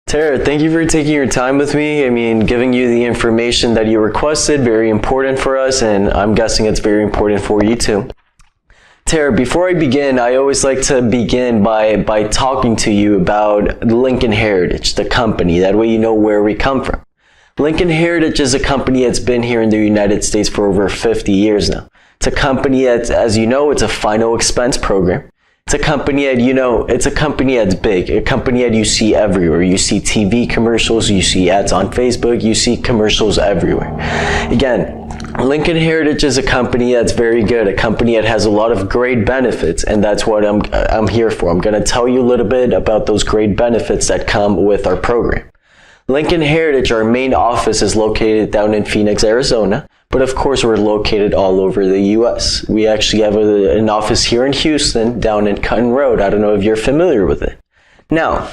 Tara, thank you for taking your time with me. Giving you the information that you requested, very important for us, and I'm guessing it's very important for you too. Tara, before I begin, I always like to begin by talking to you about Lincoln Heritage, the company. That way you know where we come from. Lincoln Heritage is a company that's been here in the United States for over 50 years now. It's a company that, as you know, it's a final expense program. It's a company that, it's a company that's big, a company that you see everywhere. You see TV commercials, you see ads on Facebook, you see commercials everywhere. Again, Lincoln Heritage is a company that's very good, a company that has a lot of great benefits, and that's what I'm here for. I'm going to tell you a little bit about those great benefits that come with our program. Lincoln Heritage, our main office is located down in Phoenix, Arizona, but of course we're located all over the U.S. We actually have an office here in Houston, down in Cutton Road. I don't know if you're familiar with it. Now,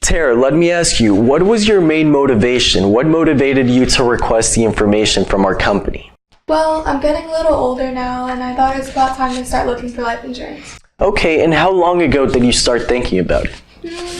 Tara, let me ask you, what was your main motivation? What motivated you to request the information from our company? Well, I'm getting a little older now, and I thought it was about time to start looking for life insurance. Okay, and how long ago did you start thinking about it?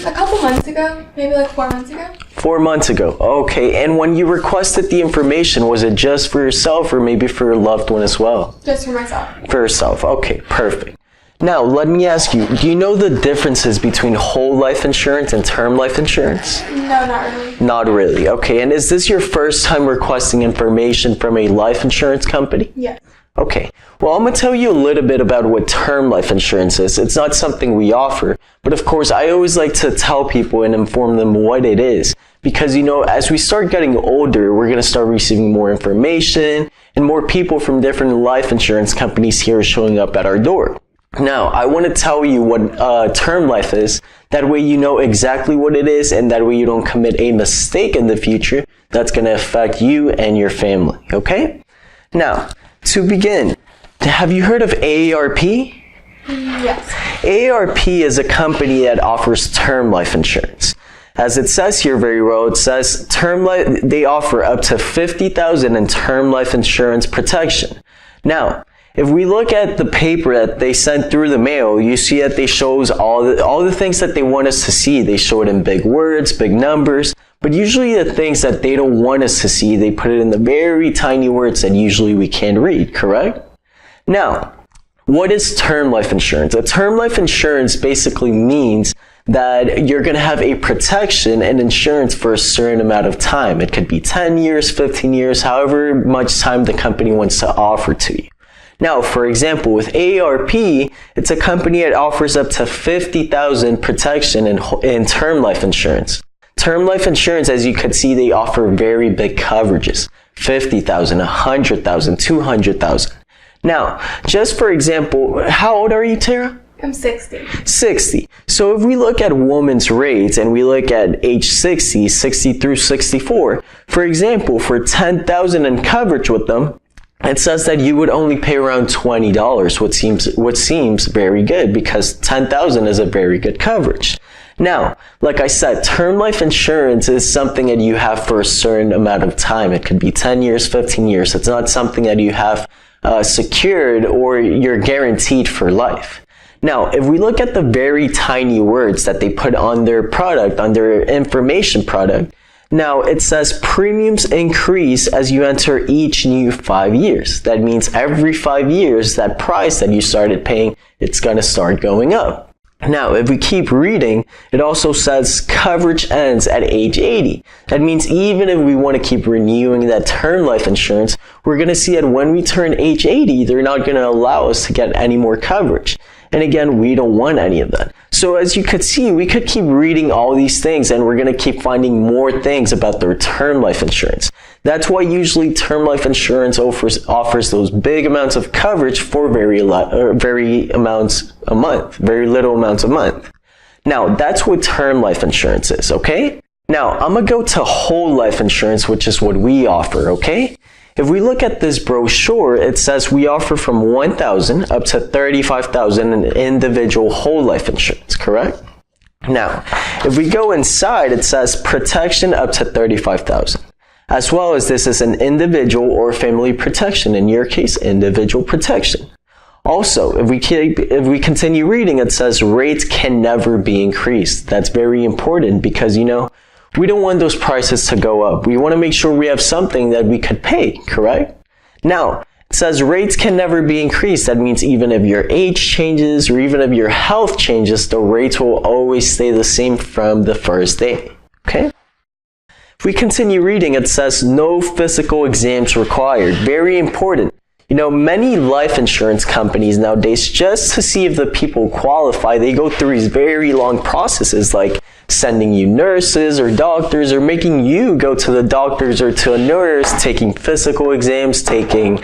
A couple months ago, maybe like 4 months ago. 4 months ago, okay. And when you requested the information, was it just for yourself or maybe for your loved one as well? Just for myself. For yourself, okay, perfect. Now, let me ask you, do you know the differences between whole life insurance and term life insurance? No, not really. Not really, okay. And is this your first time requesting information from a life insurance company? Yes. Okay, well, I'm going to tell you a little bit about what term life insurance is. It's not something we offer, but of course, I always like to tell people and inform them what it is. Because, as we start getting older, we're going to start receiving more information and more people from different life insurance companies here showing up at our door. Now, I want to tell you what term life is. That way you know exactly what it is, and that way you don't commit a mistake in the future that's going to affect you and your family, okay? Now, to begin, have you heard of AARP? Yes. AARP is a company that offers term life insurance. As it says here very well, it says they offer up to $50,000 in term life insurance protection. Now, if we look at the paper that they sent through the mail, you see that they shows all the things that they want us to see. They show it in big words, big numbers, but usually the things that they don't want us to see, they put it in the very tiny words that usually we can't read, correct? Now, what is term life insurance? A term life insurance basically means that you're going to have a protection and insurance for a certain amount of time. It could be 10 years, 15 years, however much time the company wants to offer to you. Now, for example, with AARP, it's a company that offers up to $50,000 protection in term life insurance. Term life insurance, as you could see, they offer very big coverages. $50,000, $100,000, $200,000. Now, just for example, how old are you, Tara? I'm 60. 60. So if we look at women's rates and we look at age 60 through 64, for example, for $10,000 in coverage with them, it says that you would only pay around $20, what seems very good, because $10,000 is a very good coverage. Now, like I said, term life insurance is something that you have for a certain amount of time. It could be 10 years, 15 years. It's not something that you have secured or you're guaranteed for life. Now, if we look at the very tiny words that they put on their product, on their information product, now it says premiums increase as you enter each new 5 years. That means every 5 years, that price that you started paying, it's going to start going up. Now, if we keep reading, it also says coverage ends at age 80. That means even if we want to keep renewing that term life insurance, we're going to see that when we turn age 80, they're not going to allow us to get any more coverage. And again, we don't want any of that. So as you could see, we could keep reading all these things and we're going to keep finding more things about their term life insurance. That's why usually term life insurance offers those big amounts of coverage for very little amounts a month. Now, that's what term life insurance is, okay? Now, I'm going to go to whole life insurance, which is what we offer, okay? If we look at this brochure, it says we offer from $1,000 up to $35,000 in individual whole life insurance, correct? Now, if we go inside, it says protection up to $35,000. As well as this is an individual or family protection, in your case, individual protection. Also, if we continue reading, it says rates can never be increased. That's very important because, we don't want those prices to go up. We want to make sure we have something that we could pay, correct? Now, it says rates can never be increased. That means even if your age changes or even if your health changes, the rates will always stay the same from the first day, okay? If we continue reading, it says no physical exams required. Very important. Many life insurance companies nowadays, just to see if the people qualify, they go through these very long processes like sending you nurses or doctors or making you go to the doctors or to a nurse, taking physical exams, taking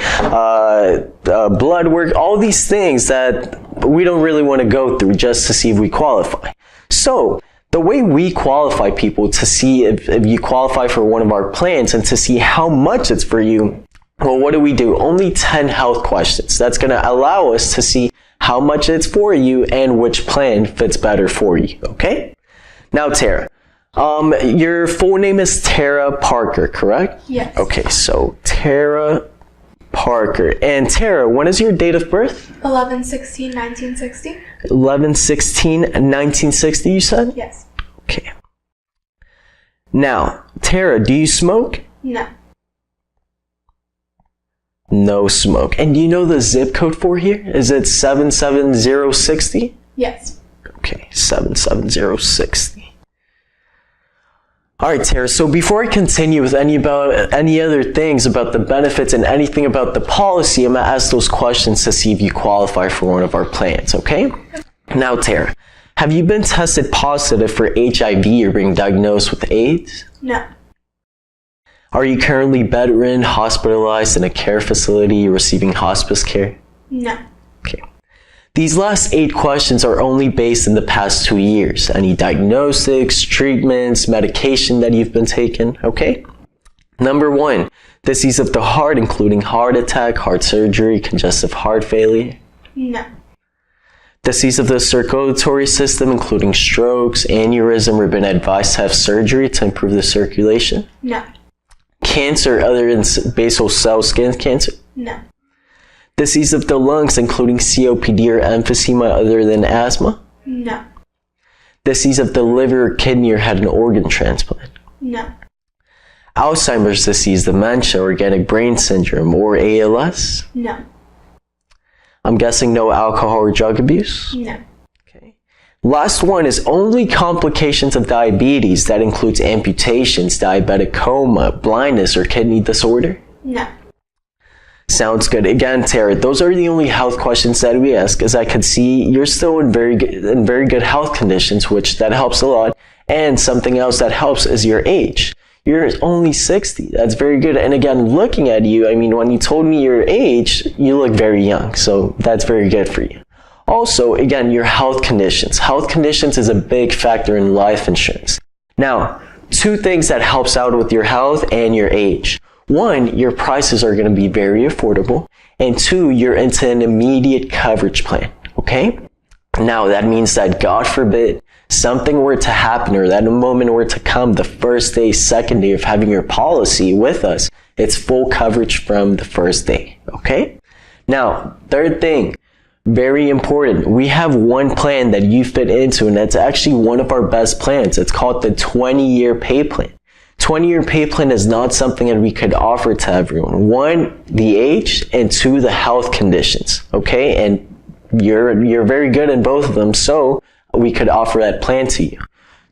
blood work, all these things that we don't really want to go through just to see if we qualify. So the way we qualify people to see if you qualify for one of our plans and to see how much it's for you, well, what do? Only 10 health questions. That's going to allow us to see how much it's for you and which plan fits better for you, okay? Now, Tara, your full name is Tara Parker, correct? Yes. Okay, so Tara Parker. And Tara, when is your date of birth? 11/16/1960. 11/16/1960, you said? Yes. Okay. Now, Tara, do you smoke? No. No smoke. And do you know the zip code for here? Is it 77060? Yes. Okay, 77060. All right, Tara, so before I continue with any other things about the benefits and anything about the policy, I'm going to ask those questions to see if you qualify for one of our plans, okay? Now, Tara, have you been tested positive for HIV or being diagnosed with AIDS? No. Are you currently bedridden, hospitalized in a care facility, receiving hospice care? No. Okay. These last 8 questions are only based in the past 2 years. Any diagnostics, treatments, medication that you've been taking, okay? Number 1, disease of the heart, including heart attack, heart surgery, congestive heart failure. No. Disease of the circulatory system, including strokes, aneurysm, or been advised to have surgery to improve the circulation. No. Cancer other than basal cell skin cancer. No. Disease of the lungs, including COPD or emphysema other than asthma. No. Disease of the liver or kidney or had an organ transplant. No. Alzheimer's disease, dementia, organic brain syndrome, or ALS. No. I'm guessing no alcohol or drug abuse. No. Okay. Last one is only complications of diabetes. That includes amputations, diabetic coma, blindness, or kidney disorder. No. Sounds good. Again, Tara, those are the only health questions that we ask, as I can see you're still in very good health conditions, which that helps a lot. And something else that helps is your age. You're only 60. That's very good. And again, looking at you, I mean, when you told me your age, you look very young. So that's very good for you. Also, again, your health conditions. Health conditions is a big factor in life insurance. Now, 2 things that helps out with your health and your age. 1, your prices are going to be very affordable. And 2, you're into an immediate coverage plan. Okay? Now, that means that, God forbid, something were to happen or that a moment were to come the first day, second day of having your policy with us, it's full coverage from the first day. Okay? Now, 3rd thing, very important. We have one plan that you fit into, and that's actually one of our best plans. It's called the 20-year pay plan. 20-year pay plan is not something that we could offer to everyone. 1, the age, and 2, the health conditions. Okay? And you're very good in both of them, so we could offer that plan to you.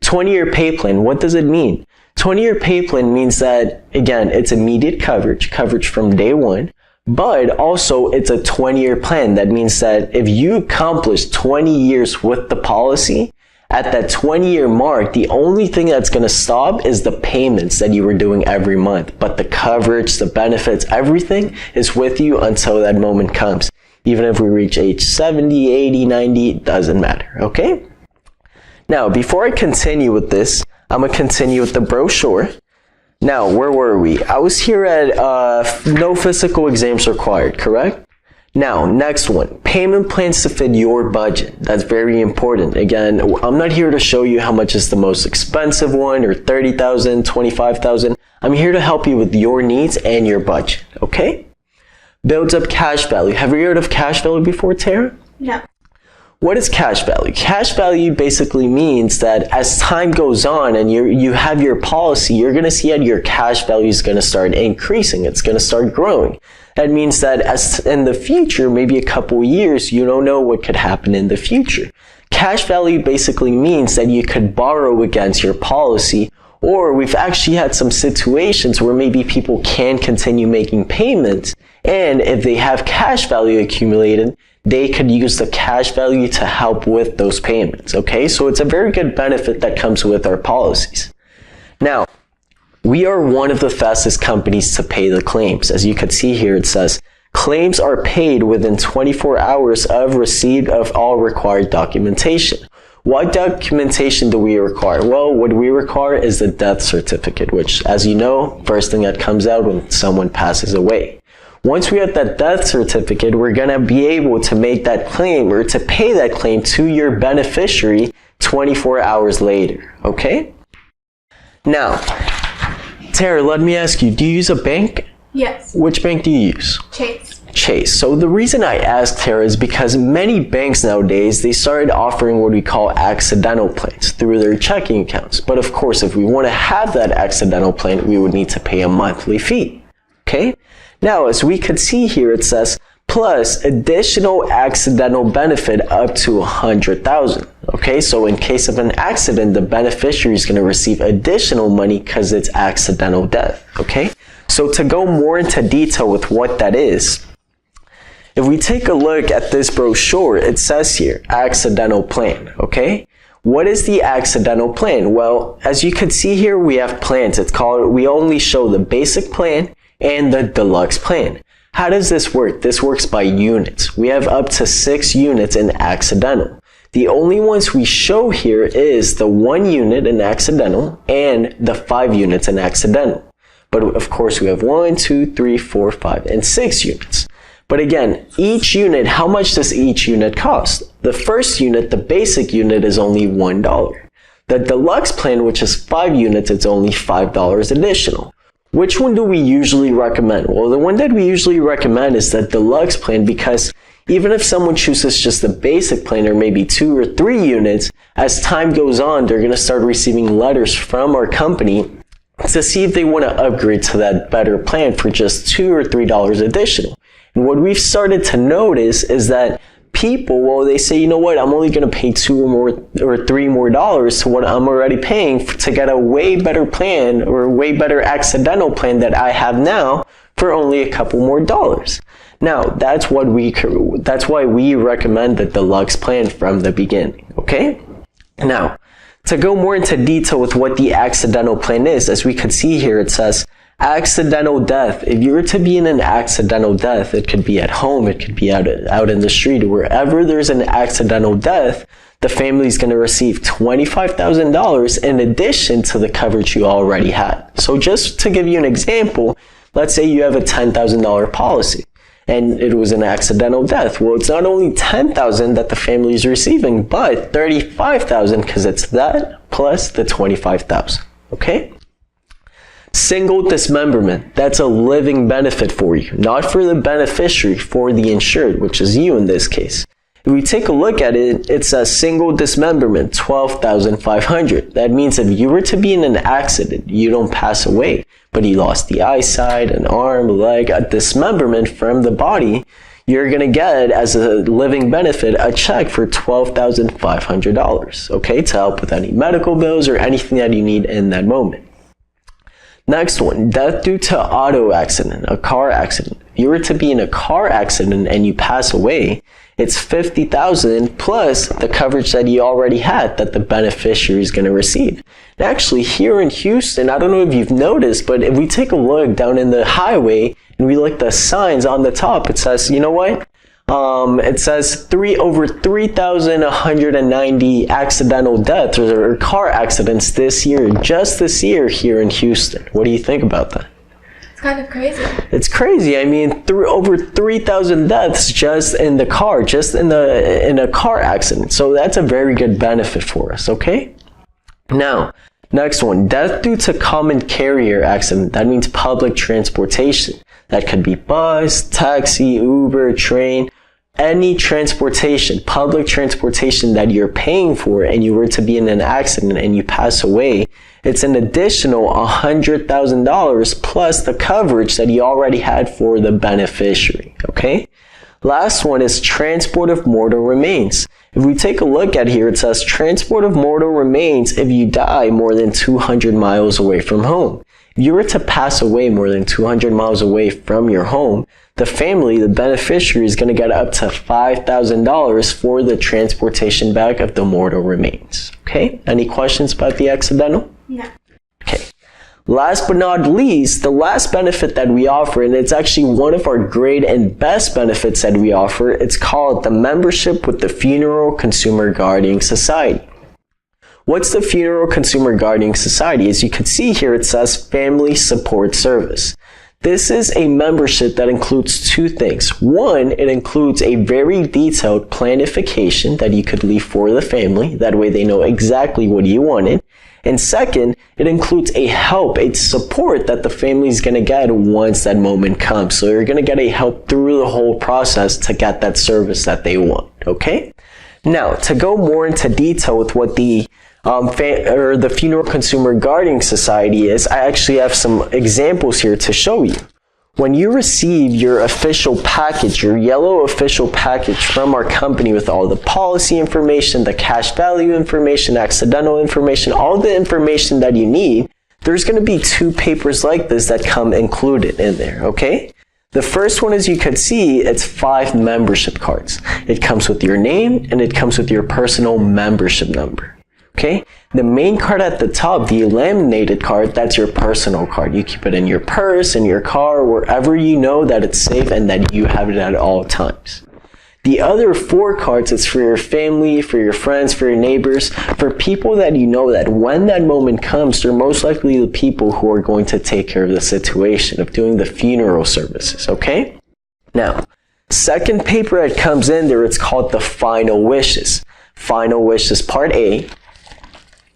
20-year pay plan, what does it mean? 20-year pay plan means that, again, it's immediate coverage from day 1, but also it's a 20-year plan. That means that if you accomplish 20 years with the policy, at that 20-year mark, the only thing that's going to stop is the payments that you were doing every month. But the coverage, the benefits, everything is with you until that moment comes. Even if we reach age 70, 80, 90, it doesn't matter, okay? Now, before I continue with this, I'm going to continue with the brochure. Now, where were we? I was here at no physical exams required, correct? Now, next one, payment plans to fit your budget. That's very important. Again, I'm not here to show you how much is the most expensive one or $30,000, $25,000. I'm here to help you with your needs and your budget, okay? builds up cash value. Have you heard of cash value before, Tara? No. What is cash value? Cash value basically means that as time goes on and you have your policy, you're going to see that your cash value is going to start increasing. It's going to start growing. That means that as in the future, maybe a couple years, you don't know what could happen in the future. Cash value basically means that you could borrow against your policy, or we've actually had some situations where maybe people can continue making payments, and if they have cash value accumulated, they could use the cash value to help with those payments, okay? So it's a very good benefit that comes with our policies. Now, we are one of the fastest companies to pay the claims. As you can see here, it says, claims are paid within 24 hours of receipt of all required documentation. What documentation do we require? Well, what we require is the death certificate, which, as you know, first thing that comes out when someone passes away. Once we have that death certificate, we're going to be able to make that claim or to pay that claim to your beneficiary 24 hours later, okay? Now, Tara, let me ask you, do you use a bank? Yes. Which bank do you use? Chase. Chase. So the reason I asked Tara is because many banks nowadays, they started offering what we call accidental plans through their checking accounts. But of course, if we want to have that accidental plan, we would need to pay a monthly fee, okay? Now, as we could see here, it says, plus additional accidental benefit up to $100,000. Okay, so in case of an accident, the beneficiary is going to receive additional money because it's accidental death. Okay, so to go more into detail with what that is, if we take a look at this brochure, it says here, accidental plan. Okay, what is the accidental plan? Well, as you can see here, we have plans. We only show the basic plan and the deluxe plan. How does this work? This works by units. We have up to 6 units in accidental. The only ones we show here is the 1 unit in accidental and the 5 units in accidental. But of course we have 1, 2, 3, 4, 5, and 6 units. But again, each unit, how much does each unit cost? The first unit, the basic unit, is only $1. The deluxe plan, which is 5 units, it's only $5 additional. Which one do we usually recommend? Well, the one that we usually recommend is the deluxe plan, because even if someone chooses just the basic plan or maybe 2 or 3 units, as time goes on, they're going to start receiving letters from our company to see if they want to upgrade to that better plan for just $2 or $3 additional. And what we've started to notice is that people, well, they say, you know what, I'm only going to pay $2 or $3 more to what I'm already paying to get a way better plan or a way better accidental plan that I have now for only a couple more dollars. Now, that's why we recommend the deluxe plan from the beginning, okay? Now, to go more into detail with what the accidental plan is, as we can see here, it says, accidental death. If you were to be in an accidental death, it could be at home, it could be out in the street, wherever there's an accidental death, the family is going to receive $25,000 in addition to the coverage you already had. So just to give you an example, let's say you have a $10,000 policy and it was an accidental death. Well, it's not only $10,000 that the family is receiving, but $35,000 because it's that plus the $25,000. Okay? Single dismemberment, that's a living benefit for you, not for the beneficiary, for the insured, which is you in this case. If we take a look at it, it's a single dismemberment, $12,500. That means if you were to be in an accident, you don't pass away, but you lost the eyesight, an arm, leg, a dismemberment from the body, you're going to get, as a living benefit, a check for $12,500, okay, to help with any medical bills or anything that you need in that moment. Next one, death due to auto accident, a car accident. If you were to be in a car accident and you pass away, it's $50,000 plus the coverage that you already had that the beneficiary is going to receive. And actually, here in Houston, I don't know if you've noticed, but if we take a look down in the highway and we look at the signs on the top, it says, you know what? It says over 3,190 accidental deaths or car accidents this year, just this year here in Houston. What do you think about that? It's kind of crazy. It's crazy. I mean, over 3,000 deaths just in the car, in a car accident. So that's a very good benefit for us, okay? Now, next one, death due to common carrier accident. That means public transportation. That could be bus, taxi, Uber, train, any transportation, public transportation that you're paying for, and you were to be in an accident and you pass away, it's an additional $100,000 plus the coverage that you already had for the beneficiary, okay? Last one is transport of mortal remains. If we take a look at here, it says transport of mortal remains if you die more than 200 miles away from home. If you were to pass away more than 200 miles away from your home, the family, the beneficiary, is going to get up to $5,000 for the transportation back of the mortal remains. Okay? Any questions about the accidental? No. Okay. Last but not least, the last benefit that we offer, and it's actually one of our great and best benefits that we offer, it's called the membership with the Funeral Consumer Guarding Society. What's the Funeral Consumer Guarding Society? As you can see here, it says Family Support Service. This is a membership that includes two things. One, it includes a very detailed planification that you could leave for the family. That way they know exactly what you wanted. And second, it includes a help, a support that the family is going to get once that moment comes. So you're going to get a help through the whole process to get that service that they want. Okay? Now, to go more into detail with what the Funeral Consumer Guarding Society is, I actually have some examples here to show you. When you receive your official package, your yellow official package from our company with all the policy information, the cash value information, accidental information, all the information that you need, there's going to be two papers like this that come included in there, okay? The first one, as you could see, it's 5 membership cards. It comes with your name and it comes with your personal membership number. Okay, the main card at the top, the laminated card, that's your personal card. You keep it in your purse, in your car, wherever you know that it's safe and that you have it at all times. The other 4 cards, it's for your family, for your friends, for your neighbors, for people that you know that when that moment comes, they're most likely the people who are going to take care of the situation of doing the funeral services, okay? Now, second paper that comes in there, it's called the Final Wishes. Final Wishes Part A.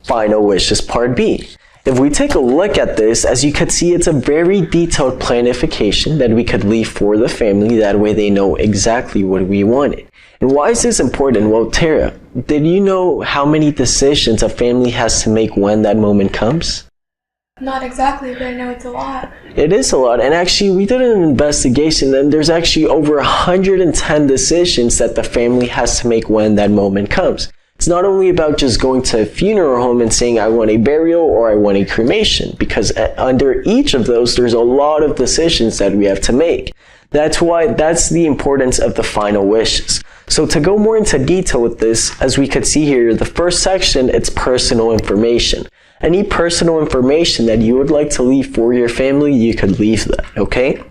Final Wishes Part B. If we take a look at this, as you can see, it's a very detailed planification that we could leave for the family. That way they know exactly what we wanted. And why is this important? Well, Tara, did you know how many decisions a family has to make when that moment comes? Not exactly, but I know it's a lot. It is a lot. And actually, we did an investigation and there's actually over 110 decisions that the family has to make when that moment comes. It's not only about just going to a funeral home and saying, I want a burial or I want a cremation, because under each of those, there's a lot of decisions that we have to make. That's the importance of the final wishes. So to go more into detail with this, as we could see here, the first section, it's personal information. Any personal information that you would like to leave for your family, you could leave that, okay?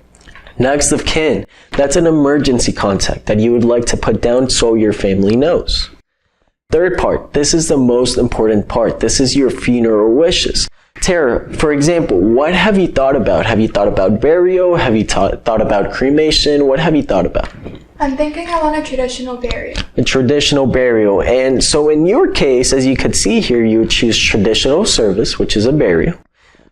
Next of kin, that's an emergency contact that you would like to put down so your family knows. Third part, this is the most important part. This is your funeral wishes. Tara, for example, what have you thought about? Have you thought about burial? Have you thought about cremation? What have you thought about? I'm thinking I want a traditional burial. A traditional burial. And so in your case, as you could see here, you would choose traditional service, which is a burial.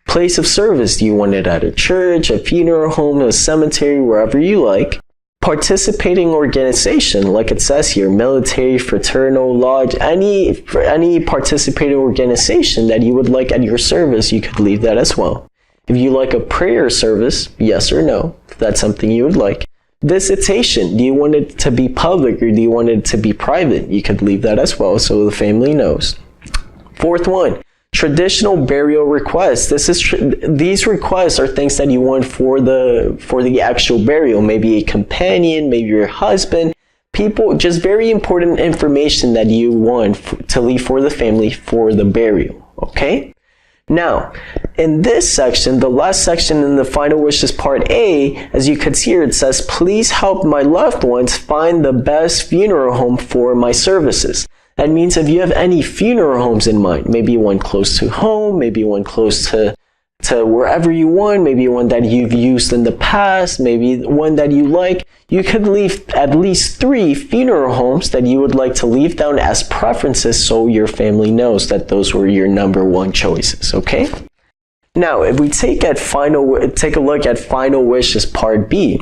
Place of service, do you want it at a church, a funeral home, a cemetery, wherever you like? Participating organization, like it says here, military, fraternal, lodge, any participating organization that you would like at your service, you could leave that as well. If you like a prayer service, yes or no, if that's something you would like. Visitation, do you want it to be public or do you want it to be private? You could leave that as well so the family knows. Fourth one, traditional burial requests. These requests are things that you want for the actual burial. Maybe a companion, maybe your husband, people, just very important information that you want to leave for the family for the burial, okay? Now, in this section, the last section in the Final Wishes Part A, as you can see here, it says, please help my loved ones find the best funeral home for my services. That means if you have any funeral homes in mind, maybe one close to home, maybe one close to wherever you want, maybe one that you've used in the past, maybe one that you like, you could leave at least 3 funeral homes that you would like to leave down as preferences so your family knows that those were your number 1 choices, okay? Now, if we take a look at final wishes part B,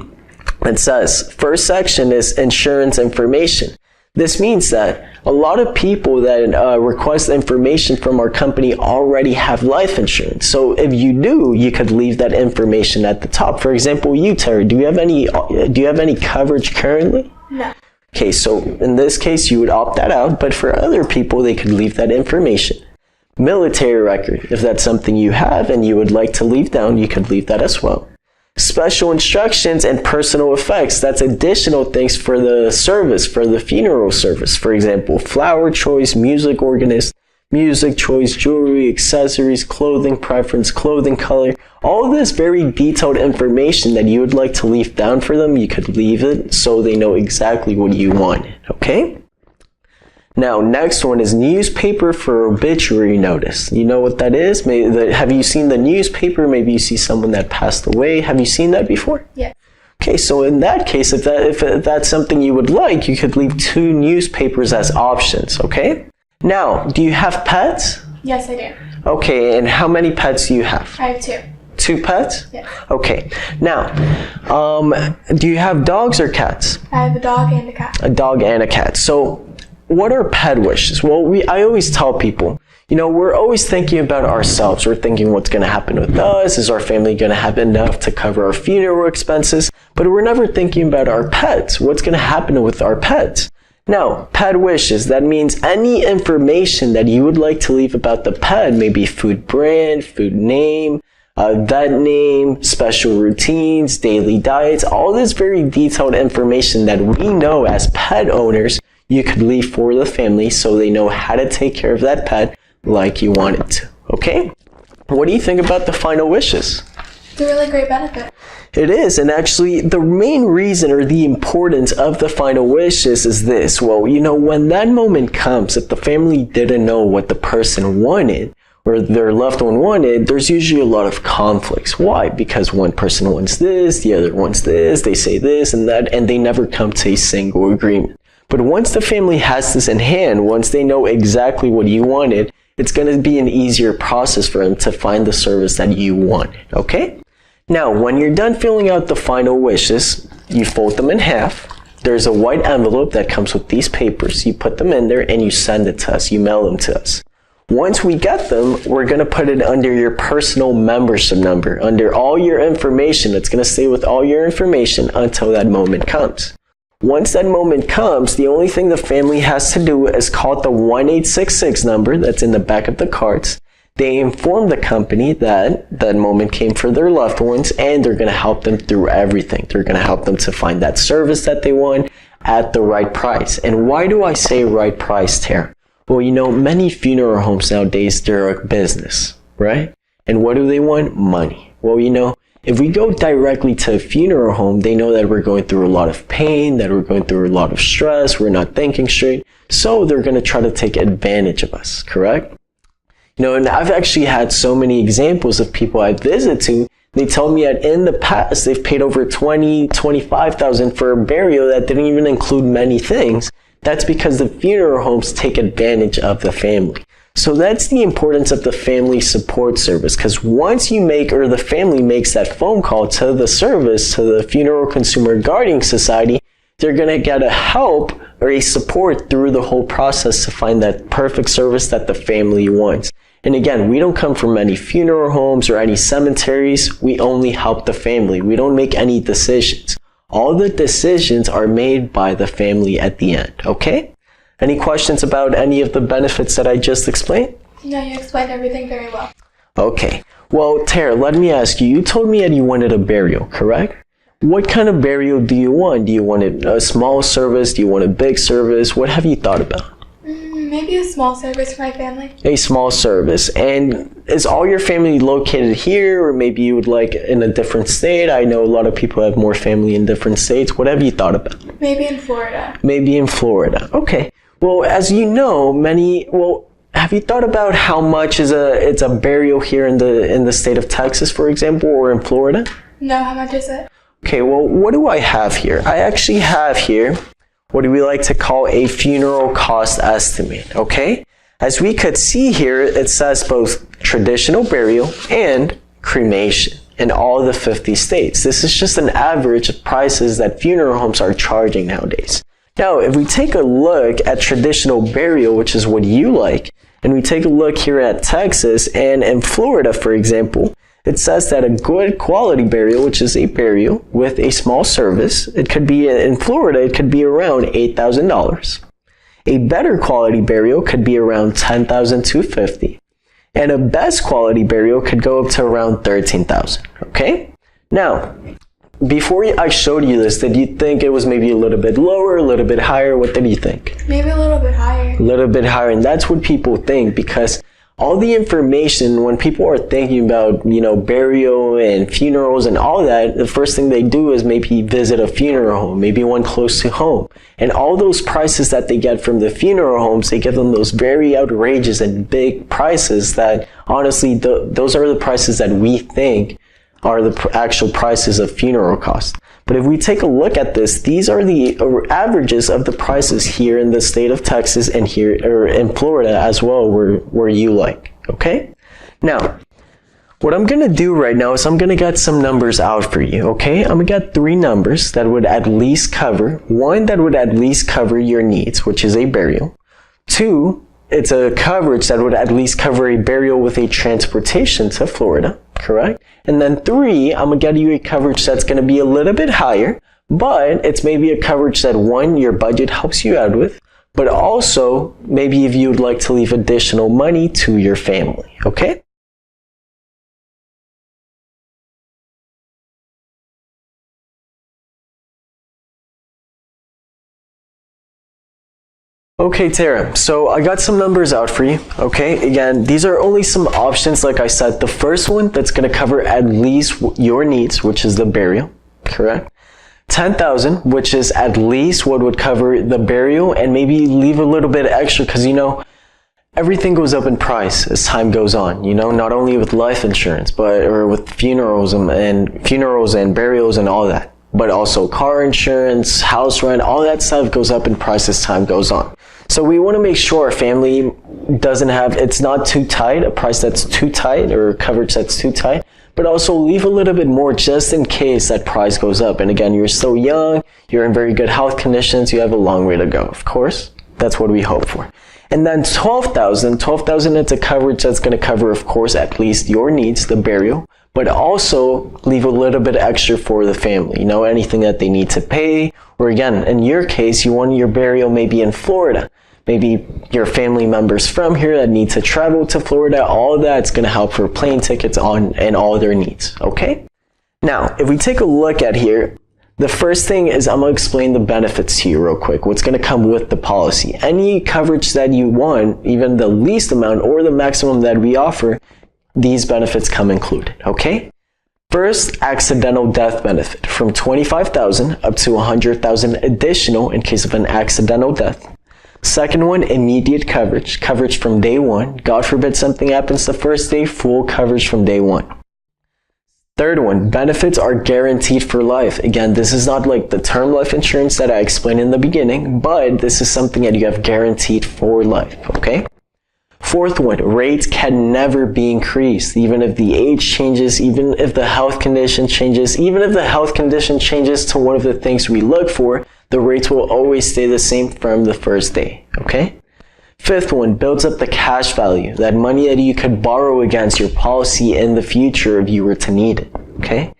it says, first section is insurance information. This means that a lot of people that request information from our company already have life insurance. So if you do, you could leave that information at the top. For example, you, Terry, do you have any coverage currently? No. Okay, so in this case, you would opt that out, but for other people, they could leave that information. Military record, if that's something you have and you would like to leave down, you could leave that as well. Special instructions and personal effects, that's additional things for the service, for the funeral service. For example, flower choice, music organist, music choice, jewelry, accessories, clothing preference, clothing color. All of this very detailed information that you would like to leave down for them, you could leave it so they know exactly what you want, okay? Now, next one is newspaper for obituary notice. You know what that is? Have you seen the newspaper? Maybe you see someone that passed away. Have you seen that before? Yeah. Okay, so in that case, if that's something you would like, you could leave 2 newspapers as options, okay? Now, do you have pets? Yes, I do. Okay, and how many pets do you have? I have 2. 2 pets? Yeah. Okay. Now, do you have dogs or cats? I have a dog and a cat. A dog and a cat. So, what are pet wishes? Well, I always tell people, we're always thinking about ourselves. We're thinking what's going to happen with us. Is our family going to have enough to cover our funeral expenses? But we're never thinking about our pets. What's going to happen with our pets? Now, pet wishes, that means any information that you would like to leave about the pet, maybe food brand, food name, vet name, special routines, daily diets, all this very detailed information that we know as pet owners you could leave for the family so they know how to take care of that pet like you want it to, okay? What do you think about the final wishes? It's a really great benefit. It is, and actually the main reason or the importance of the final wishes is this. Well, when that moment comes, if the family didn't know what the person wanted or their loved one wanted, there's usually a lot of conflicts. Why? Because one person wants this, the other wants this, they say this and that, and they never come to a single agreement. But once the family has this in hand, once they know exactly what you wanted, it's going to be an easier process for them to find the service that you wanted, okay? Now, when you're done filling out the final wishes, you fold them in half. There's a white envelope that comes with these papers. You put them in there and you send it to us. You mail them to us. Once we get them, we're going to put it under your personal membership number, under all your information. It's going to stay with all your information until that moment comes. Once that moment comes, the only thing the family has to do is call the 1866 number that's in the back of the cards. They inform the company that that moment came for their loved ones, and they're going to help them through everything. They're going to help them to find that service that they want at the right price. And why do I say right price, Tara? Well, many funeral homes nowadays, they're a business, right? And what do they want? Money. Well, if we go directly to a funeral home, they know that we're going through a lot of pain, that we're going through a lot of stress, we're not thinking straight. So they're going to try to take advantage of us, correct? And I've actually had so many examples of people I visit to. They tell me that in the past, they've paid over $20,000, $25,000 for a burial that didn't even include many things. That's because the funeral homes take advantage of the family. So that's the importance of the family support service, because once the family makes that phone call to the service, to the Funeral Consumer Guarding Society, they're going to get a help or a support through the whole process to find that perfect service that the family wants. And again, we don't come from any funeral homes or any cemeteries. We only help the family. We don't make any decisions. All the decisions are made by the family at the end, okay? Any questions about any of the benefits that I just explained? No, you explained everything very well. Okay. Well, Tara, let me ask you. You told me that you wanted a burial, correct? What kind of burial do you want? Do you want a small service? Do you want a big service? What have you thought about? Maybe a small service for my family. A small service. And is all your family located here, or maybe you would like in a different state? I know a lot of people have more family in different states. What have you thought about? Maybe in Florida. Maybe in Florida. Okay. Well, as you know, have you thought about how much it's a burial here in the state of Texas, for example, or in Florida? No, how much is it? Okay, well, what do I have here? I actually have here what do we like to call a funeral cost estimate, okay? As we could see here, it says both traditional burial and cremation in all the 50 states. This is just an average of prices that funeral homes are charging nowadays. Now, if we take a look at traditional burial, which is what you like, and we take a look here at Texas and in Florida, for example, it says that a good quality burial, which is a burial with a small service, it could be in Florida, it could be around $8,000. A better quality burial could be around $10,250. And a best quality burial could go up to around $13,000. Okay? Now, before I showed you this, did you think it was maybe a little bit lower, a little bit higher? What did you think? Maybe a little bit higher. A little bit higher, and that's what people think, because all the information, when people are thinking about, burial and funerals and all that, the first thing they do is maybe visit a funeral home, maybe one close to home. And all those prices that they get from the funeral homes, they give them those very outrageous and big prices that, honestly, those are the prices that we think are the actual prices of funeral costs. But if we take a look at this, these are the averages of the prices here in the state of Texas and here or in Florida as well, where you like. Okay? Now, what I'm going to do right now is I'm going to get some numbers out for you. Okay? I'm going to get 3 numbers that would at least cover, 1 that would at least cover your needs, which is a burial. 2, it's a coverage that would at least cover a burial with a transportation to Florida, correct? And then 3, I'm going to get you a coverage that's going to be a little bit higher, but it's maybe a coverage that 1, your budget helps you out with, but also maybe if you would like to leave additional money to your family, okay? Okay, Tara, so I got some numbers out for you, okay? Again, these are only some options, like I said. The first one that's going to cover at least your needs, which is the burial, correct? 10,000, which is at least what would cover the burial, and maybe leave a little bit extra because, everything goes up in price as time goes on, not only with life insurance, or with funerals and burials and all that, but also car insurance, house rent, all that stuff goes up in price as time goes on. So we want to make sure our family it's not too tight, a price that's too tight or coverage that's too tight, but also leave a little bit more just in case that price goes up. And again, you're still young, you're in very good health conditions, you have a long way to go, of course. That's what we hope for. And then 12,000, it's a coverage that's going to cover, of course, at least your needs, the burial, but also leave a little bit extra for the family, anything that they need to pay, or again, in your case, you want your burial maybe in Florida. Maybe your family members from here that need to travel to Florida, all that's going to help for plane tickets and all their needs, okay? Now, if we take a look at here, the first thing is I'm going to explain the benefits to you real quick, what's going to come with the policy. Any coverage that you want, even the least amount or the maximum that we offer, these benefits come included, okay? First, accidental death benefit from $25,000 up to $100,000 additional in case of an accidental death. Second one, immediate coverage from day 1. God forbid something happens the first day, full coverage from day 1. Third one, benefits are guaranteed for life. Again, this is not like the term life insurance that I explained in the beginning, but this is something that you have guaranteed for life, okay? Fourth one, rates can never be increased, even if the age changes, even if the health condition changes, even if the health condition changes to one of the things we look for, the rates will always stay the same from the first day, okay? Fifth one, builds up the cash value, that money that you could borrow against your policy in the future if you were to need it, okay?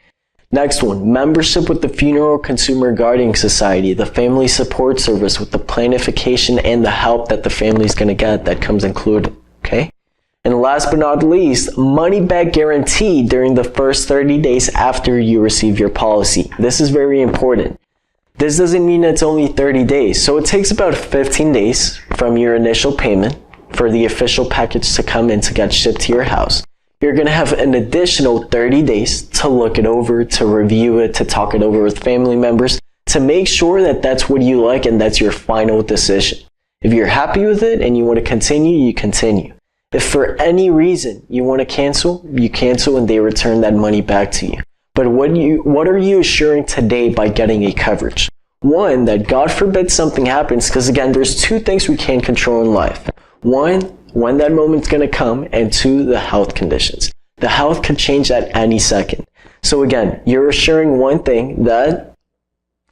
Next one, membership with the Funeral Consumer Guarding Society, the family support service with the planification and the help that the family is going to get that comes included, okay? And last but not least, money back guarantee during the first 30 days after you receive your policy. This is very important. This doesn't mean it's only 30 days. So it takes about 15 days from your initial payment for the official package to come in to get shipped to your house. You're going to have an additional 30 days to look it over, to review it, to talk it over with family members, to make sure that that's what you like and that's your final decision. If you're happy with it and you want to continue, you continue. If for any reason you want to cancel, you cancel and they return that money back to you. But what are you assuring today by getting a coverage? One, that God forbid something happens, because again, there's 2 things we can't control in life. One, when that moment's going to come, and 2, the health conditions. The health could change at any second. So again, you're assuring one thing, that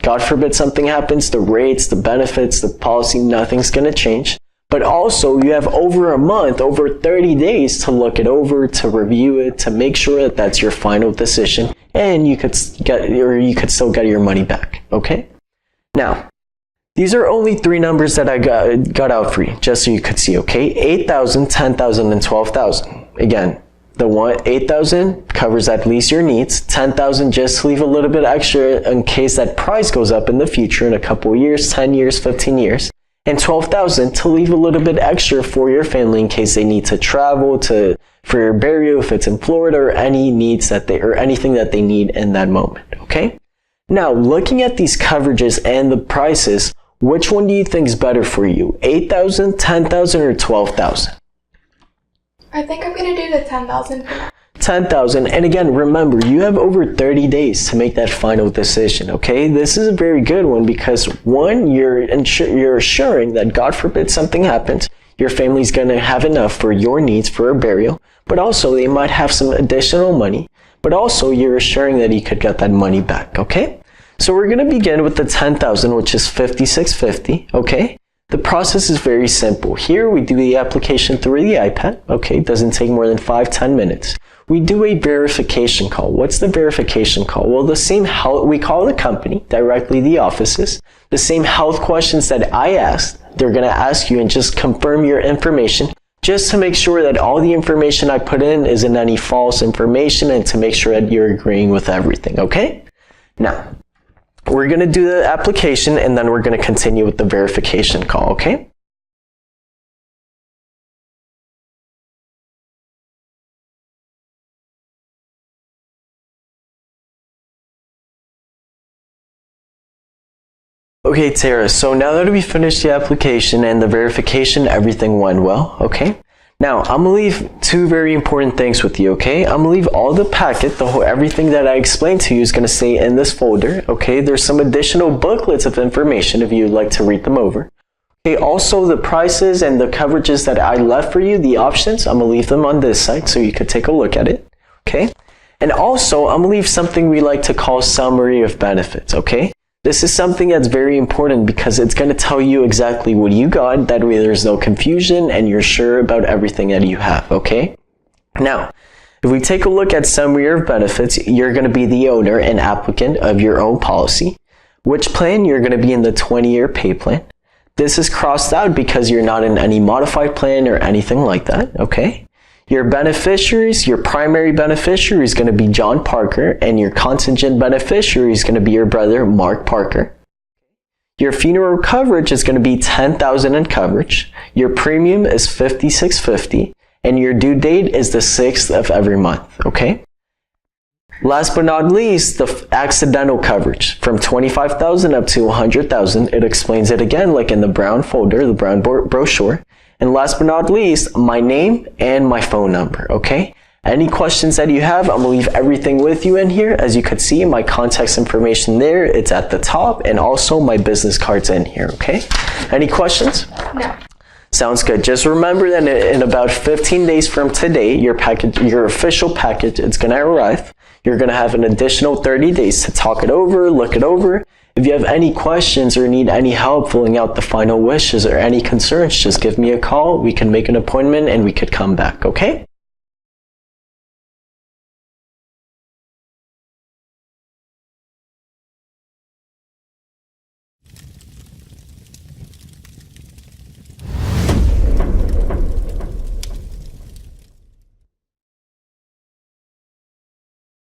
God forbid something happens, the rates, the benefits, the policy, nothing's going to change. But also you have over a month, over 30 days to look it over, to review it, to make sure that that's your final decision, and you could still get your money back. Okay? Now, these are only 3 numbers that I got out for you, just so you could see, okay? 8,000, 10,000, and 12,000. Again, the one 8,000 covers at least your needs. 10,000 just leave a little bit extra in case that price goes up in the future in a couple of years, 10 years, 15 years. And 12,000 to leave a little bit extra for your family in case they need to travel for your burial, if it's in Florida, or any needs or anything that they need in that moment. Okay? Now, looking at these coverages and the prices, which one do you think is better for you? 8,000, 10,000, or 12,000? I think I'm going to do the 10,000 for now. 10,000. And again, remember, you have over 30 days to make that final decision, okay? This is a very good one because, one, you're assuring that God forbid something happens, your family's going to have enough for your needs for a burial, but also they might have some additional money, but also you're assuring that you could get that money back, okay? So we're going to begin with the 10,000, which is $5,650, okay? The process is very simple. Here we do the application through the iPad, okay? It doesn't take more than 5-10 minutes. We do a verification call. What's the verification call? Well, the same health, we call the company, directly the offices, the same health questions that I asked, they're going to ask you and just confirm your information just to make sure that all the information I put in isn't any false information and to make sure that you're agreeing with everything, okay? Now, we're going to do the application and then we're going to continue with the verification call, okay? Okay, Tara, so now that we finished the application and the verification, everything went well, okay? Now, I'm gonna leave 2 very important things with you, okay? I'm gonna leave all the packet, everything that I explained to you is gonna stay in this folder, okay? There's some additional booklets of information if you'd like to read them over. Okay, also the prices and the coverages that I left for you, the options, I'm gonna leave them on this side so you could take a look at it, okay? And also, I'm gonna leave something we like to call summary of benefits, okay? This is something that's very important because it's going to tell you exactly what you got. That way there's no confusion and you're sure about everything that you have, okay? Now, if we take a look at summary of benefits, you're going to be the owner and applicant of your own policy. Which plan? You're going to be in the 20-year pay plan. This is crossed out because you're not in any modified plan or anything like that, okay? Your beneficiaries, your primary beneficiary is going to be John Parker, and your contingent beneficiary is going to be your brother, Mark Parker. Your funeral coverage is going to be $10,000 in coverage. Your premium is $5,650, and your due date is the 6th of every month, okay? Last but not least, the accidental coverage from $25,000 up to $100,000. It explains it again, like in the brown folder, the brown brochure. And last but not least, my name and my phone number, okay? Any questions that you have, I'm gonna leave everything with you in here. As you could see, my contact information there, it's at the top, and also my business card's in here, okay? Any questions? No. Sounds good. Just remember that in about 15 days from today, your official package, it's gonna arrive. You're gonna have an additional 30 days to talk it over, look it over. If you have any questions or need any help filling out the final wishes or any concerns, just give me a call. We can make an appointment and we could come back, okay?